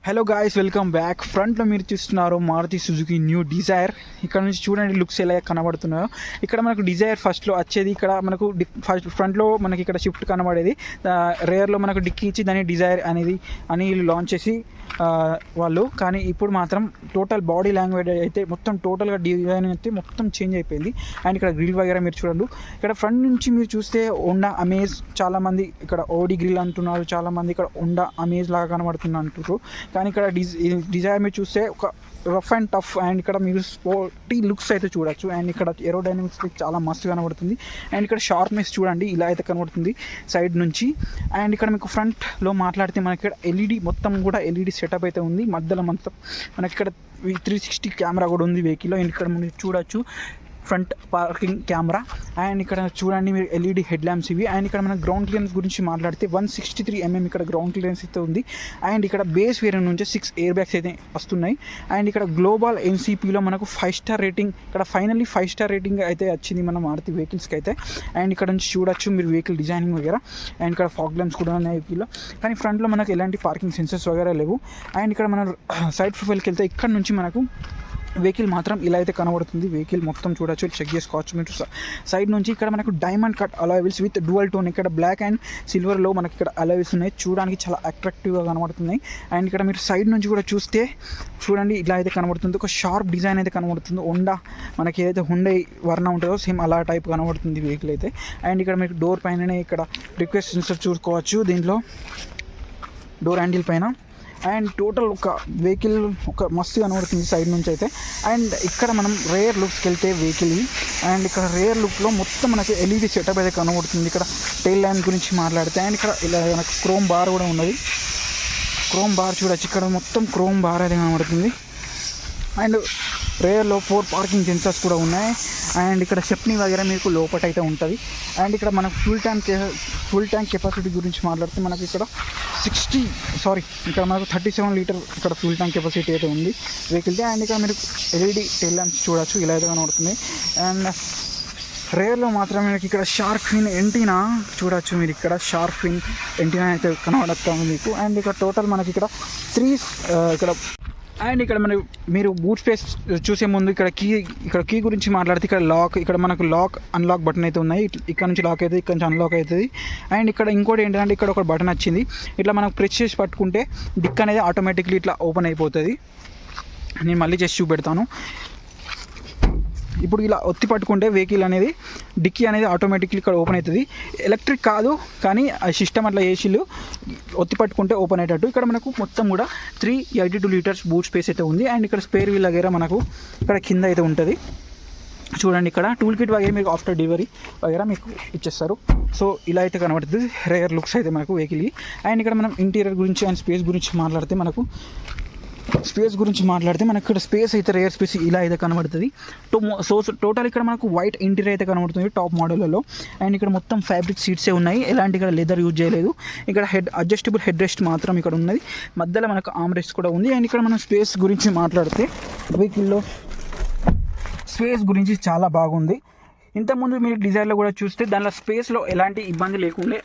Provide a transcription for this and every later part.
Hello guys, welcome back. ఫ్రంట్లో మీరు చూస్తున్నారు మారుతి సుజుకి న్యూ డిజైర్. ఇక్కడ నుంచి చూడండి లుక్స్ ఎలా కనబడుతున్నాయో. ఇక్కడ మనకు డిజైర్ ఫస్ట్లో వచ్చేది, ఇక్కడ మనకు ఫ్రంట్లో మనకి ఇక్కడ షిఫ్ట్ కనబడేది, రేర్లో మనకు డిక్కీ ఇచ్చి దాన్ని డిజైర్ అని లాంచ్ చేసి వాళ్ళు. కానీ ఇప్పుడు మాత్రం టోటల్ బాడీ లాంగ్వేజ్ అయితే మొత్తం టోటల్గా డిజైన్ అయితే మొత్తం చేంజ్ అయిపోయింది. అండ్ ఇక్కడ గ్రిల్ వగేరా మీరు చూడండి. ఇక్కడ ఫ్రంట్ నుంచి మీరు చూస్తే హోండా అమేజ్, చాలామంది ఇక్కడ ఓడి గ్రిల్ అంటున్నారు, చాలామంది ఇక్కడ హోండా అమేజ్ లాగా కనబడుతుంది అంటున్నారు. కానీ ఇక్కడ డిజైర్ మీరు చూస్తే ఒక రఫ్ అండ్ టఫ్, అండ్ ఇక్కడ మీరు స్పోర్టీ లుక్స్ అయితే చూడొచ్చు. అండ్ ఇక్కడ ఏరోడైనమిక్స్ చాలా మస్తు కనబడుతుంది. అండ్ ఇక్కడ షార్ప్నెస్ చూడండి ఎలా అయితే కనబడుతుంది సైడ్ నుంచి. అండ్ ఇక్కడ మీకు ఫ్రంట్లో మాట్లాడితే మనకి ఇక్కడ ఎల్ఈడి మొత్తం కూడా ఎల్ఈడి సెటప్ అయితే ఉంది. మధ్యలో మొత్తం మనకి ఇక్కడ 360 కెమెరా కూడా ఉంది వెహికల్లో. అండ్ ఇక్కడ మీరు చూడొచ్చు ఫ్రంట్ పార్కింగ్ కెమెరా. అండ్ ఇక్కడ చూడండి మీరు ఎల్ఈడి హెడ్ ల్యాంప్స్ ఇవి. అండ్ ఇక్కడ మన గ్రౌండ్ క్లియరెన్స్ గురించి మాట్లాడితే 163 mm ఇక్కడ గ్రౌండ్ క్లియరెన్స్ అయితే ఉంది. అండ్ ఇక్కడ బేస్ వేరియంట్ నుంచి 6 ఎయిర్ బ్యాగ్స్ అయితే వస్తున్నాయి. అండ్ ఇక్కడ గ్లోబల్ ఎన్సీపీలో మనకు 5 స్టార్ రేటింగ్, ఇక్కడ ఫైనల్లీ 5 స్టార్ రేటింగ్ అయితే వచ్చింది మన మారుతి వెహికల్స్కి అయితే. అండ్ ఇక్కడ నుంచి చూడొచ్చు మీరు వెహికల్ డిజైనింగ్ వగేరా. అండ్ ఇక్కడ ఫాగ్ ల్యాంప్స్ కూడా ఉన్నాయి వెహికల్లో. కానీ ఫ్రంట్లో మనకు ఎలాంటి పార్కింగ్ సెన్సర్స్ వగేరా లేవు. అండ్ ఇక్కడ మన సైడ్ ప్రొఫైల్కి వెళ్తే ఇక్కడ నుంచి మనకు వెహికల్ మాత్రం ఇలా అయితే కనబడుతుంది. వెహికల్ మొత్తం చూడొచ్చు, చెక్ చేసుకోవచ్చు మీరు సైడ్ నుంచి. ఇక్కడ మనకు diamond cut alloy wheels with dual tone, ఇక్కడ బ్లాక్ అండ్ సిల్వర్లో మనకి ఇక్కడ అలాయ్ వీల్స్ ఉన్నాయి. చూడడానికి చాలా అట్రాక్టివ్గా కనబడుతున్నాయి. అండ్ ఇక్కడ మీరు సైడ్ నుంచి కూడా చూస్తే చూడండి ఇలా అయితే కనబడుతుంది. ఒక షార్ప్ డిజైన్ అయితే కనబడుతుంది. హోండా మనకి ఏదైతే హుండై వర్ణ ఉంటుందో సేమ్ అలా టైప్ కనబడుతుంది వెహికల్ అయితే. అండ్ ఇక్కడ మీకు డోర్ పైననే ఇక్కడ రిక్వెస్ట్ సెన్సర్ చూసుకోవచ్చు దీంట్లో డోర్ హ్యాండిల్ పైన. అండ్ టోటల్ ఒక వెహికల్ ఒక మస్తు కనబడుతుంది సైడ్ నుంచి అయితే. అండ్ ఇక్కడ మనం రేర్ లుక్స్కి వెళ్తే వెహికల్, అండ్ ఇక్కడ రేర్ లుక్లో మొత్తం మనకి ఎల్ఈడి సెటప్ అయితే కనబడుతుంది. ఇక్కడ టైల్ ల్యాంప్ గురించి మాట్లాడితే, అండ్ ఇక్కడ ఇలా మనకు క్రోమ్ బార్ కూడా ఉన్నది. క్రోమ్ బార్ చూడొచ్చు, ఇక్కడ మొత్తం క్రోమ్ బార్ అయితే కనబడుతుంది. అండ్ రేర్లో 4 పార్కింగ్ సెన్సర్స్ కూడా ఉన్నాయి. అండ్ ఇక్కడ స్టెప్నీ వగేరా మీకు లోపట అయితే ఉంటుంది. అండ్ ఇక్కడ మనకు ఫుల్ ట్యాంక్ కెపాసిటీ గురించి మాట్లాడితే మనకి ఇక్కడ ఇక్కడ మనకు 37 లీటర్ ఇక్కడ ఫ్యూల్ ట్యాంక్ కెపాసిటీ అయితే ఉంది వెహికల్ది. అండ్ ఇక్కడ మీరు ఎల్ఈడి టైల్ ల్యాంప్స్ చూడొచ్చు ఇలా అయితే కనబడుతుంది. అండ్ రేర్లో మాత్రం మనకి ఇక్కడ షార్క్ ఫిన్ ఎంటీనా చూడొచ్చు మీరు, ఇక్కడ షార్క్ ఫిన్ ఎంటీనా అయితే కనబడుతుంది మీకు. అండ్ ఇక్కడ టోటల్ మనకి ఇక్కడ 3 ఇక్కడ. అండ్ ఇక్కడ మీరు బూట్ స్పేస్ చూసే ముందు ఇక్కడ కీ గురించి మాట్లాడితే ఇక్కడ లాక్, ఇక్కడ మనకు లాక్ అన్లాక్ బటన్ అయితే ఉన్నాయి. ఇక్కడ నుంచి లాక్ అవుతుంది, ఇక్కడ నుంచి అన్లాక్ అవుతుంది. అండ్ ఇక్కడ ఇంకోటి ఏంటంటే ఇక్కడ ఒక బటన్ వచ్చింది, ఇట్లా మనకు ప్రెస్ చేసి పట్టుకుంటే డిక్ అనేది ఆటోమేటిక్లీ ఇట్లా ఓపెన్ అయిపోతుంది. నేను మళ్ళీ చేసి చూపెడతాను. ఇప్పుడు ఇలా ఒత్తి పట్టుకుంటే వెహికల్ అనేది డిక్కీ అనేది ఆటోమేటిక్లీ ఇక్కడ ఓపెన్ అవుతుంది. ఎలక్ట్రిక్ కాదు కానీ ఆ సిస్టమ్ అట్లా ఏసీలు ఒత్తి పట్టుకుంటే ఓపెన్ అయ్యేటట్టు. ఇక్కడ మనకు మొత్తం కూడా 382 లీటర్స్ బూట్ స్పేస్ అయితే ఉంది. అండ్ ఇక్కడ స్పేర్ వీల్ వగేరా మనకు ఇక్కడ కింద అయితే ఉంటుంది. చూడండి ఇక్కడ టూల్ కిట్ వగేరా మీకు ఆఫ్టర్ డెలివరీ వగేరా మీకు ఇచ్చేస్తారు. సో ఇలా అయితే కనబడుతుంది రేర్ లుక్స్ అయితే మనకు వెహికల్. అండ్ ఇక్కడ మనం ఇంటీరియర్ గురించి అండ్ స్పేస్ గురించి మాట్లాడితే మనకు ఇక్కడ స్పేస్ అయితే రేర్ స్పేస్ ఇలా అయితే కనబడుతుంది. సో టోటల్ ఇక్కడ మనకు వైట్ ఇంటీరియర్ అయితే కనబడుతుంది టాప్ మోడల్లో. అండ్ ఇక్కడ మొత్తం ఫ్యాబ్రిక్ సీట్సే ఉన్నాయి, ఎలాంటి ఇక్కడ లెదర్ యూజ్ చేయలేదు. ఇక్కడ అడ్జస్టబుల్ హెడ్ రెస్ట్ మాత్రం ఇక్కడ ఉన్నది, మధ్యలో మనకు ఆర్మ్ రెస్ట్ కూడా ఉంది. అండ్ ఇక్కడ మనం స్పేస్ గురించి మాట్లాడితే వెహికల్లో స్పేస్ గురించి చాలా బాగుంది. ఇంతకుముందు మీరు డిజైర్లో కూడా చూస్తే దానిలో స్పేస్లో ఎలాంటి ఇబ్బంది లేకుండా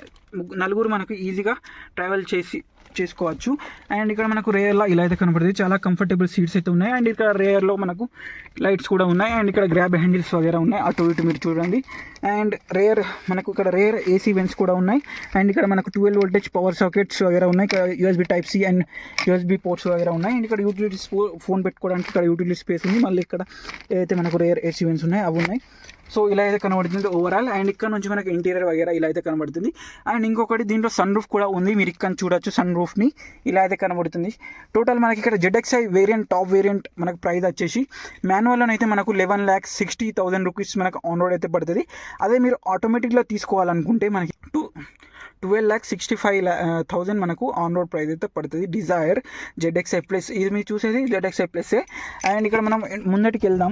నలుగురు మనకు ఈజీగా ట్రావెల్ చేసుకోవచ్చు. అండ్ ఇక్కడ మనకు రేర్లో ఇలా అయితే కనబడుతుంది, చాలా కంఫర్టబుల్ సీట్స్ అయితే ఉన్నాయి. అండ్ ఇక్కడ రేర్లో మనకు లైట్స్ కూడా ఉన్నాయి. అండ్ ఇక్కడ గ్రాబ్ హ్యాండిల్స్ వగేరా ఉన్నాయి, అటు ఇటు మీరు చూడండి. అండ్ మనకు ఇక్కడ రేర్ ఏసీ వెంట్స్ కూడా ఉన్నాయి. అండ్ ఇక్కడ మనకు 12 వోల్టేజ్ పవర్ సాకెట్స్ వగేరా ఉన్నాయి. ఇక్కడ USB type C and USB ports వగేరా ఉన్నాయి. అండ్ ఇక్కడ యూటిలిటీస్ ఫోన్ పెట్టుకోవడానికి ఇక్కడ యూటిలిటీ స్పేస్ ఉంది. మళ్ళీ ఇక్కడ ఏదైతే మనకు రేర్ ఏసీ వెంట్స్ ఉన్నాయి అవి ఉన్నాయి. సో ఇలా అయితే కనబడుతుంది ఓవరాల్. అండ్ ఇక్కడ నుంచి మనకు ఇంటీరియర్ వగేరా ఇలా అయితే కనబడుతుంది. అండ్ ఇంకొకటి దీంట్లో సన్ రూఫ్ కూడా ఉంది, మీరు ఇక్కడ చూడొచ్చు సన్ రూఫ్ని ఇలా అయితే కనబడుతుంది. టోటల్ మనకి ఇక్కడ ZXi వేరియంట్ టాప్ వేరియంట్ మనకు ప్రైస్ వచ్చేసి మాన్యువల్లో అయితే మనకు 11,60,000 రూపీస్ మనకు ఆన్ రోడ్ అయితే పడుతుంది. అదే మీరు ఆటోమేటిక్గా తీసుకోవాలనుకుంటే మనకి 12,65,000 మనకు ఆన్ రోడ్ ప్రైస్ అయితే పడుతుంది. డిజైర్ ZXi ప్లస్, ఇది మీరు చూసేది ZXi ప్లస్సే. అండ్ ఇక్కడ మనం ముందటికి వెళ్దాం,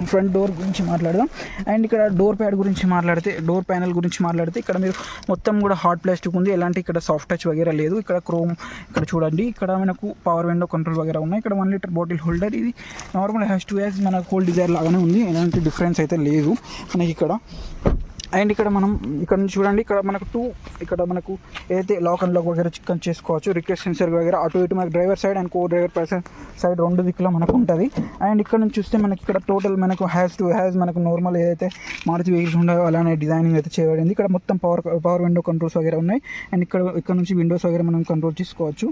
ఫ్రంట్ డోర్ గురించి మాట్లాడదాం. అండ్ ఇక్కడ డోర్ ప్యాడ్ గురించి మాట్లాడితే, డోర్ ప్యానల్ గురించి మాట్లాడితే ఇక్కడ మీరు మొత్తం కూడా హార్డ్ ప్లాస్టిక్ ఉంది, ఎలాంటి ఇక్కడ సాఫ్ట్ టచ్ వగేరా లేదు. ఇక్కడ క్రోమ్ ఇక్కడ చూడండి, ఇక్కడ మనకు పవర్ విండో కంట్రోల్ వగేరా ఉన్నాయి. ఇక్కడ 1 లీటర్ బాటిల్ హోల్డర్, ఇది నార్మల్ హ్యాష్ టు హ్యాష్ మన కోల్డ్ డిజైర్ లాగానే ఉంది, ఎలాంటి డిఫరెన్స్ అయితే లేదు మనకి ఇక్కడ. అండ్ ఇక్కడ మనం ఇక్కడ నుంచి చూడండి, ఇక్కడ మనకు ఇక్కడ మనకు ఏదైతే లాక్ అండ్ లాక్ వగేరా చికెన్ చేసుకోవచ్చు, రిక్వెస్ట్ సెన్సర్ వగేరా అటు ఇటు మనకు driver side and co driver person side రెండు దిక్కులో మనకు ఉంటుంది. అండ్ ఇక్కడ నుంచి చూస్తే మనకి ఇక్కడ టోటల్ మనకు హ్యాస్ మనకు నార్మల్ ఏదైతే మారుతి వెహికల్స్ ఉండవో అలానే డిజైనింగ్ అయితే చేయబడింది. ఇక్కడ మొత్తం పవర్ విండో కంట్రోల్స్ వగేరా ఉన్నాయి. అండ్ ఇక్కడ నుంచి విండోస్ వగేరా మనం కంట్రోల్ చేసుకోవచ్చు,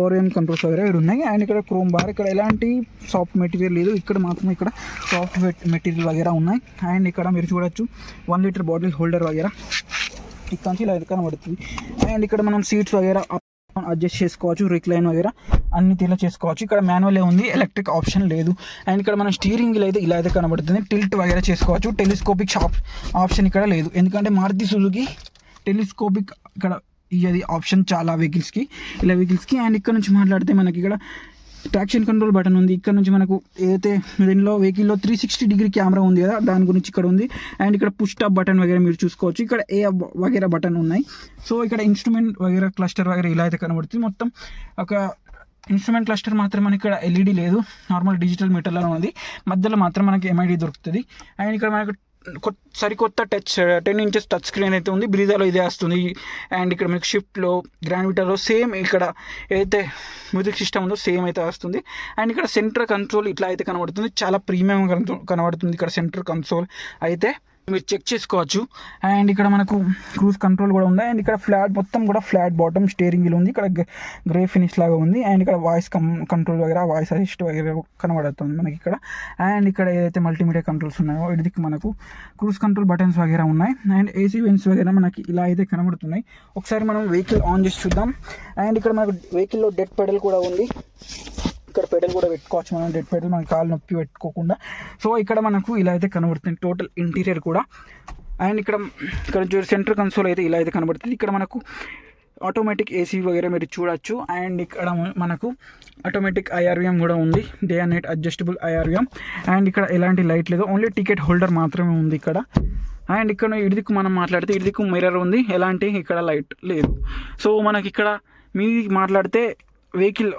ఓరియం కంట్రోల్స్ వగేరా ఇక్కడ ఉన్నాయి. అండ్ ఇక్కడ క్రోమ్ బార్, ఇక్కడ ఎలాంటి సాఫ్ట్ మెటీరియల్ లేదు, ఇక్కడ మాత్రం ఇక్కడ సాఫ్ట్ మెటీరియల్ వగేరా ఉన్నాయి. అండ్ ఇక్కడ మీరు చూడొచ్చు 1 లీటర్ బాటిల్ హోల్డర్ వగేరా ఇక్కడ నుంచి ఇలా కనబడుతుంది. అండ్ ఇక్కడ మనం సీట్స్ వగేరా అడ్జస్ట్ చేసుకోవచ్చు, రిక్లైన్ వగేరా అన్ని తీలా చేసుకోవచ్చు. ఇక్కడ మాన్యువల్ ఉంది, ఎలక్ట్రిక్ ఆప్షన్ లేదు. అండ్ ఇక్కడ మనం స్టీరింగ్ అయితే ఇలా అయితే కనబడుతుంది, టిల్ట్ వగేరా చేసుకోవచ్చు. టెలిస్కోపిక్ ఆప్షన్ ఇక్కడ లేదు, ఎందుకంటే మారుతి సుజుకి టెలిస్కోపిక్ ఇక్కడ ఇది ఆప్షన్ చాలా వెహికల్స్కి. అండ్ ఇక్కడ నుంచి మాట్లాడితే మనకి ఇక్కడ ట్రాక్షన్ కంట్రోల్ బటన్ ఉంది. ఇక్కడ నుంచి మనకు ఏదైతే దీనిలో వెహికల్లో 360 డిగ్రీ కెమెరా ఉంది కదా, దాని గురించి ఇక్కడ ఉంది. అండ్ ఇక్కడ పుష్ స్టాప్ బటన్ వగేరా మీరు చూసుకోవచ్చు, ఇక్కడ ఏ వగేరా బటన్ ఉన్నాయి. సో ఇక్కడ ఇన్స్ట్రుమెంట్ వగేరా క్లస్టర్ వగేరా ఇలా అయితే కనబడుతుంది. మొత్తం ఒక ఇన్స్ట్రుమెంట్ క్లస్టర్ మాత్రం మనకి ఇక్కడ ఎల్ఈడి లేదు, నార్మల్ డిజిటల్ మీటర్లో ఉంది. మధ్యలో మాత్రం మనకి ఎంఐడి దొరుకుతుంది. అండ్ ఇక్కడ మనకు సరికొత్త 10 ఇంచెస్ టచ్ స్క్రీన్ అయితే ఉంది, బ్రీజాలో ఇదే వస్తుంది. అండ్ ఇక్కడ మీకు షిఫ్ట్లో గ్రాండ్ విటాలో సేమ్ ఇక్కడ ఏదైతే మ్యూజిక్ సిస్టమ్ ఉందో సేమ్ అయితే వస్తుంది. అండ్ ఇక్కడ సెంటర్ కన్సోల్ ఇట్లా అయితే కనబడుతుంది, చాలా ప్రీమియం కనబడుతుంది ఇక్కడ సెంటర్ కన్సోల్ అయితే మీరు చెక్ చేసుకోవచ్చు. అండ్ ఇక్కడ మనకు క్రూజ్ కంట్రోల్ కూడా ఉంది. అండ్ ఇక్కడ మొత్తం కూడా ఫ్లాట్ బాటమ్ స్టీరింగ్ వీల్ ఉంది, ఇక్కడ గ్రే ఫినిష్ లాగా ఉంది. అండ్ ఇక్కడ వాయిస్ కంట్రోల్ వగేరా, వాయిస్ అసిస్ట్ వగేరా కనబడుతుంది మనకి ఇక్కడ. అండ్ ఇక్కడ ఏదైతే మల్టీమీడియా కంట్రోల్స్ ఉన్నాయో ఇది మనకు క్రూజ్ కంట్రోల్ బటన్స్ వగేరా ఉన్నాయి. అండ్ ఏసీ వెంట్స్ వగేరా మనకి ఇలా అయితే కనబడుతున్నాయి. ఒకసారి మనం వెహికల్ ఆన్ చేసి చూద్దాం. అండ్ ఇక్కడ మనకు వెహికల్లో డెడ్ పెడల్ కూడా ఉంది, ఇక్కడ పెడల్ కూడా పెట్టుకోవచ్చు మనం, డెడ్ పెడల్ మన కాలు నొప్పి పెట్టుకోకుండా. సో ఇక్కడ మనకు ఇలా అయితే కనబడుతుంది టోటల్ ఇంటీరియర్ కూడా. అండ్ ఇక్కడ సెంటర్ కన్సోల్ అయితే ఇలా అయితే కనబడుతుంది. ఇక్కడ మనకు ఆటోమేటిక్ ఏసీ వగేరా మీరు చూడొచ్చు. అండ్ ఇక్కడ మనకు ఆటోమేటిక్ ఐఆర్విఎం కూడా ఉంది, day and night adjustable IRVM. And ఇక్కడ ఎలాంటి లైట్ లేదు, ఓన్లీ టికెట్ హోల్డర్ మాత్రమే ఉంది ఇక్కడ. అండ్ ఇక్కడ ఇడిదిక్కు మనం మాట్లాడితే ఇడిదిక్కు మిర్రర్ ఉంది, ఎలాంటి ఇక్కడ లైట్ లేదు. సో మనకి ఇక్కడ మీది మాట్లాడితే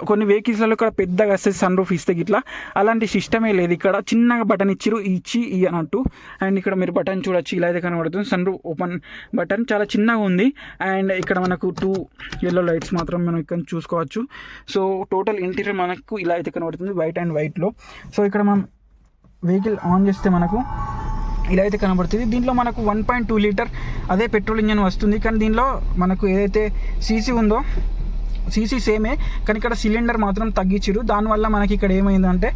కొన్ని వెహికల్స్లో ఇక్కడ పెద్దగా వస్తుంది సన్ రూఫ్ ఇస్తే ఇట్లా, అలాంటి సిస్టమే లేదు. ఇక్కడ చిన్నగా బటన్ ఇచ్చి అన్నట్టు. అండ్ ఇక్కడ మీరు బటన్ చూడొచ్చు, ఇలా అయితే కనబడుతుంది. సన్ రూఫ్ ఓపెన్ బటన్ చాలా చిన్నగా ఉంది. అండ్ ఇక్కడ మనకు 2 yellow లైట్స్ మాత్రం మనం ఇక్కడ చూసుకోవచ్చు. సో టోటల్ ఇంటీరియర్ మనకు ఇలా అయితే కనబడుతుంది, వైట్ అండ్ వైట్లో. సో ఇక్కడ మనం వెహికల్ ఆన్ చేస్తే మనకు ఇలా అయితే కనబడుతుంది. దీంట్లో మనకు 1.2 లీటర్ అదే పెట్రోల్ ఇంజన్ వస్తుంది, కానీ దీనిలో మనకు ఏదైతే సీసీ ఉందో సీసీ సేమే, కానీ ఇక్కడ సిలిండర్ మాత్రం తగ్గించారు. దానివల్ల మనకి ఇక్కడ ఏమైందంటే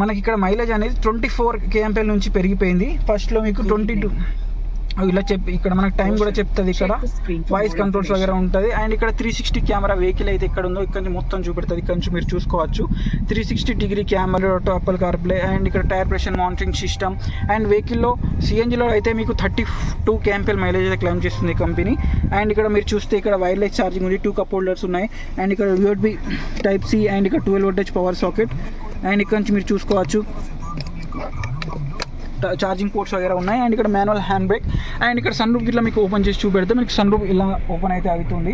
మనకి ఇక్కడ మైలేజ్ అనేది 24 kmpl నుంచి పెరిగిపోయింది. ఫస్ట్లో మీకు 22 ఇలా ఇక్కడ మనకు టైం కూడా చెప్తుంది, ఇక్కడ వాయిస్ కంట్రోల్స్ వగేరా ఉంటుంది. అండ్ ఇక్కడ 360 కెమెరా వెహికల్ అయితే ఇక్కడ ఉందో ఇక్కడ నుంచి మొత్తం చూపెడుతుంది, ఇక్కడ నుంచి మీరు చూసుకోవచ్చు. 360 degree camera, Apple CarPlay. And ఇక్కడ tyre pressure monitoring system. And వెహికల్లో సిఎన్జిలో అయితే మీకు 32 kmpl మైలేజ్ అయితే క్లెయిమ్ చేస్తుంది కంపెనీ. అండ్ ఇక్కడ మీరు చూస్తే ఇక్కడ వైర్లెస్ ఛార్జింగ్ ఉంది, 2 కప్ హోల్డర్స్ ఉన్నాయి. అండ్ ఇక్కడ USB Type-C అండ్ ఇక్కడ 12 voltage పవర్ సాకెట్. అండ్ ఇక్కడ నుంచి మీరు చూసుకోవచ్చు ఛార్జింగ్ పోర్ట్స్ వగేరా ఉన్నాయి. అండ్ ఇక్కడ మాన్యువల్ హ్యాండ్ బ్రేక్. అండ్ ఇక్కడ సన్ రూఫ్ ఇట్లా మీకు ఓపెన్ చేసి చూపెడితే మీకు సన్ రూఫ్ ఇలా ఓపెన్ అయితే అవుతుంది.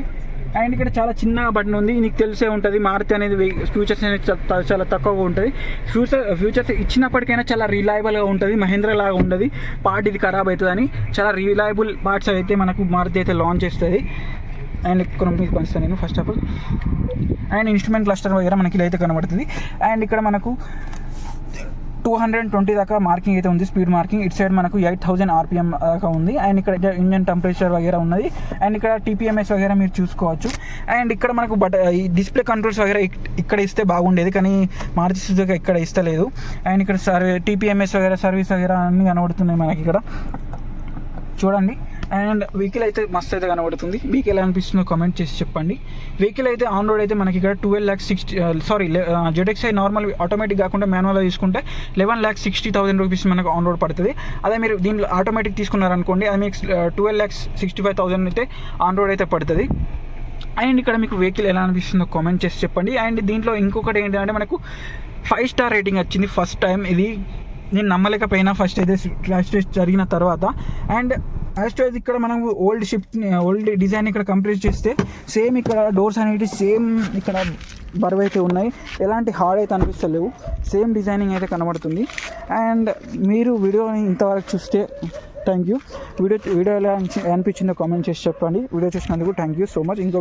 అండ్ ఇక్కడ చాలా చిన్న బటన్ ఉంది, నీకు తెలిసే ఉంటుంది మారుతి అనేది ఫ్యూచర్స్ అనేది చాలా తక్కువగా ఉంటుంది. ఫ్యూచర్స్ ఇచ్చినప్పటికైనా చాలా రిలయబుల్గా ఉంటుంది, మహేంద్ర లాగా ఉండదు, పార్ట్ ఇది ఖరాబ్ అవుతుందని చాలా రిలయబుల్ పార్ట్స్ అయితే మనకు మారుతి అయితే లాంచ్ చేస్తుంది. అండ్ ఇక్కడ మీకు పంచుతాను నేను first of all. And instrument cluster వగేరా మనకి ఇలా అయితే కనబడుతుంది. అండ్ ఇక్కడ మనకు 220 దాకా మార్కింగ్ అయితే ఉంది, స్పీడ్ మార్కింగ్. ఇటు సైడ్ మనకు 8000 RPM దాకా ఉంది. అండ్ ఇక్కడ ఇంజన్ టెంపరేచర్ వగేరా ఉన్నది. అండ్ ఇక్కడ TPMS వగేరా మీరు చూసుకోవచ్చు. అండ్ ఇక్కడ మనకు డిస్ప్లే కంట్రోల్స్ వగేరా ఇక్కడ ఇస్తే బాగుండేది, కానీ మారుతి సుజుకి ఇక్కడ ఇస్తలేదు. అండ్ ఇక్కడ TPMS వగేరా సర్వీస్ వగేరా అన్నీ కనబడుతున్నాయి మనకి ఇక్కడ చూడండి. అండ్ వెహికల్ అయితే మస్తు అయితే కనబడుతుంది. మీకు ఎలా అనిపిస్తుందో కామెంట్ చేసి చెప్పండి. వెహికల్ అయితే ఆన్ రోడ్ అయితే మనకి ఇక్కడ 12,60,000 ZXi నార్మల్ ఆటోమేటిక్ కాకుండా మాన్యువల్గా తీసుకుంటే 11,60,000 రూపీస్ మనకు ఆన్ రోడ్ పడుతుంది. అదే మీరు దీంట్లో ఆటోమేటిక్ తీసుకున్నారనుకోండి, అది మీకు 12,65,000 అయితే ఆన్ రోడ్ అయితే పడుతుంది. అండ్ ఇక్కడ మీకు వెహికల్ ఎలా అనిపిస్తుందో కామెంట్ చేసి చెప్పండి. అండ్ దీంట్లో ఇంకొకటి ఏంటంటే మనకు 5 స్టార్ రేటింగ్ వచ్చింది ఫస్ట్ టైం. ఇది నేను నమ్మలేకపోయినా ఫస్ట్ అయితే క్రాష్ టెస్ట్ జరిగిన తర్వాత. అండ్ యాస్టోజ్ ఇక్కడ మనం ఓల్డ్ డిజైన్ ఇక్కడ కంప్లీట్ చేస్తే సేమ్ ఇక్కడ డోర్స్ అనేవి సేమ్ ఇక్కడ బరువు అయితే ఉన్నాయి, ఎలాంటి హార్డ్ అయితే అనిపిస్తలేవు, సేమ్ డిజైనింగ్ అయితే కనబడుతుంది. అండ్ మీరు వీడియోని ఇంతవరకు చూస్తే థ్యాంక్ యూ. వీడియో ఎలా అనిపించిందో కామెంట్ చేసి చెప్పండి. వీడియో చూసినందుకు థ్యాంక్ యూ సో మచ్. ఇంకో